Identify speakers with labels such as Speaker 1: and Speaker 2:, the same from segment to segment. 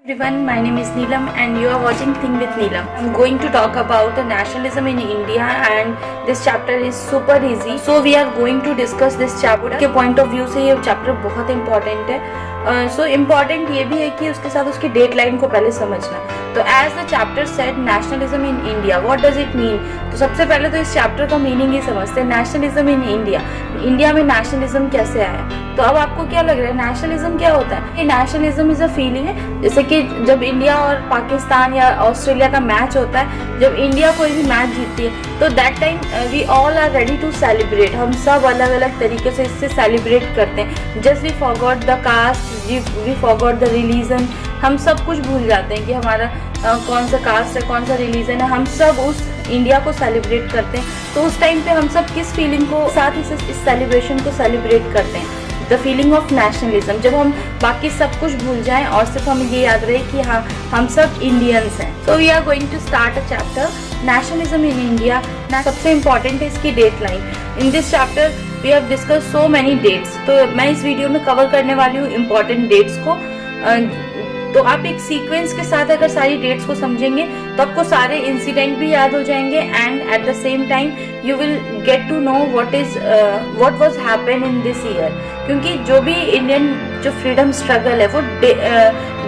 Speaker 1: Everyone, my name is Neelam and you are watching Think with Neelam. I'm going to talk about the nationalism in India and this chapter is super easy. So we are going to discuss this chapter के point of view से ये chapter बहुत important है. So important ये भी है कि उसके साथ उसकी डेटलाइन को पहले समझना. तो as the chapter said, nationalism in India, what does it mean? तो सबसे पहले तो इस चैप्टर का मीनिंग ही समझते हैं. नेशनलिज्म इन इंडिया, इंडिया में नेशनलिज्म कैसे आया. तो अब आपको क्या लग रहा है नेशनलिज्म क्या होता है? ये नेशनलिज्म इज अ फीलिंग है. जैसे कि जब इंडिया और पाकिस्तान या ऑस्ट्रेलिया का मैच होता है, जब इंडिया कोई भी मैच जीतती है तो that time we all are ready to celebrate. हम सब अलग अलग तरीके से इससे सेलिब्रेट करते हैं. Just we forgot the caste, we forgot the religion. हम सब कुछ भूल जाते हैं कि हमारा कौन सा कास्ट है, कौन सा रिलीजन है. हम सब उस इंडिया को सेलिब्रेट करते हैं. तो उस टाइम पे हम सब किस फीलिंग को साथ ही इस सेलिब्रेशन को सेलिब्रेट करते हैं? The feeling of nationalism. जब हम बाकी सब कुछ भूल जाएं और सिर्फ हमें ये याद रहे कि हाँ हम सब इंडियंस हैं. So we are going to start a chapter nationalism in India. सबसे इंपॉर्टेंट है इसकी date line. In this chapter we have discuss so many dates. तो मैं इस वीडियो में कवर करने वाली हूँ इंपॉर्टेंट डेट्स को. तो आप एक सीक्वेंस के साथ अगर सारी डेट्स को समझेंगे तो आपको सारे इंसिडेंट भी याद हो जाएंगे and at the same time you will get to know what was happen in this year. क्योंकि जो भी इंडियन जो फ्रीडम स्ट्रगल है वो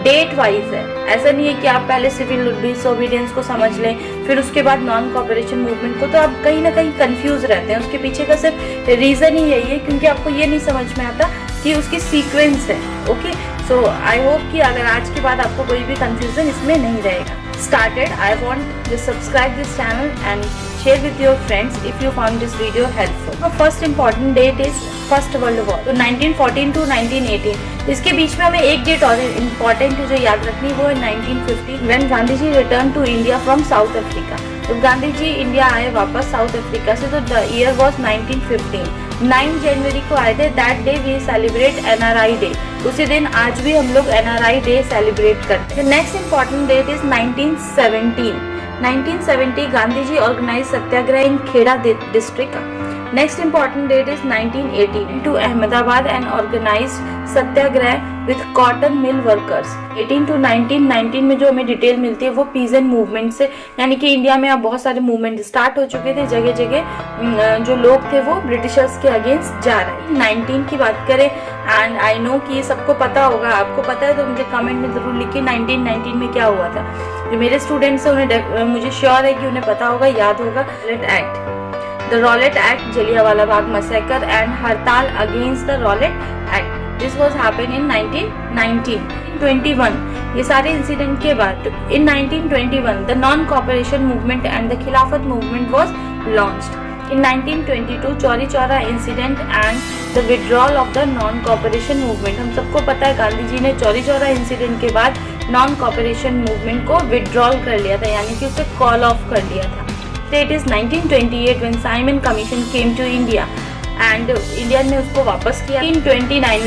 Speaker 1: डेट वाइज है. ऐसा नहीं है कि आप पहले सिविल डिसोबीडियंस को समझ लें फिर उसके बाद नॉन कॉपरेशन मूवमेंट को, तो आप कहीं ना कहीं कंफ्यूज रहते हैं. उसके पीछे का सिर्फ रीजन ही यही है क्योंकि आपको ये नहीं समझ में आता कि उसकी सीक्वेंस है. ओके, सो आई होप कि अगर आज के बाद आपको कोई भी कंफ्यूजन इसमें नहीं रहेगा. Started, I want to subscribe this channel and share with your friends if you found this video helpful. The first important date is First World War. तो 1914 to 1918. इसके बीच में हमें एक डेट और इम्पॉर्टेंट जो याद रखनी वो है 1950 when Gandhi ji return to India from South Africa. तो गांधी जी इंडिया आए वापस साउथ अफ्रीका से. तो द ईयर वॉज 1915. 9 जनवरी को आए थे. That day we celebrate NRI day. उसी दिन आज भी हम लोग NRI डे सेलिब्रेट करते हैं. Next important date is 1917. 1970 Gandhi ji organize Satyagraha in Kheda district. Next important date is 1918 to Ahmedabad and organize Satyagraha with cotton mill workers. 18 to 1919 में जो हमें डिटेल मिलती है वो पीजेंट मूवमेंट से, यानी कि इंडिया में अब बहुत सारे मूवमेंट स्टार्ट हो चुके थे. जगह जगह जो लोग थे वो ब्रिटिशर्स के अगेंस्ट जा रहे हैं. 19 की बात करें एंड आई नो कि सबको पता होगा. आपको पता है तो मुझे कमेंट में जरूर लिखिए 1919 में क्या हुआ था. जो मेरे स्टूडेंट्स हैं उन्हें मुझे श्योर है कि उन्हें पता होगा, याद होगा. Rowlatt Act, the Rowlatt Act, Jallianwala Bagh massacre and हड़ताल against the Rowlatt Act. This was happen in 1921. ये सारे इंसिडेंट के बाद in 1921 the non cooperation movement and the Khilafat movement was launched. In 1922 Chauri Chaura incident and the withdrawal of the non cooperation movement. हम सबको पता है गांधी जी ने चौरी चौरा इंसिडेंट के बाद नॉन कॉपरेशन मूवमेंट को विड्रॉल कर लिया था, यानी कि उसे कॉल ऑफ कर लिया था. Date is 1928 when Simon Commission came to India and India ने उसको वापस किया. 1929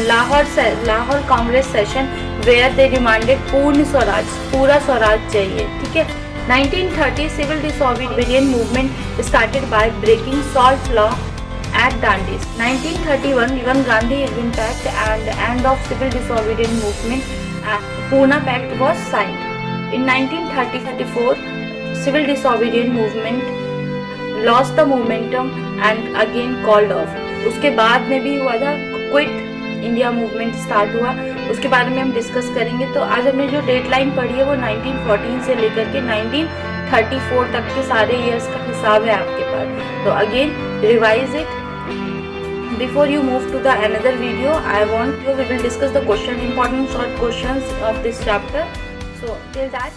Speaker 1: Lahore Congress session where they demanded पूर्ण स्वराज, पूरा स्वराज चाहिए. ठीक है. 1930 civil disobedience movement started by breaking salt law at Dandis. 1931 even Gandhi-Irwin Pact and end of civil disobedience movement. Pune Pact was signed. In 1934 civil disobedience movement lost the momentum and again called off. उसके बाद में भी हुआ था quit India movement start हुआ. उसके बारे में हम डिस्कस करेंगे. तो आज हमने जो डेडलाइन पढ़ी है वो 1914 से लेकर के 1934 तक के सारे ईयर्स का हिसाब है आपके पास. तो again revise it. Before you move to the another video, we will discuss the question, important short questions of this chapter. So till that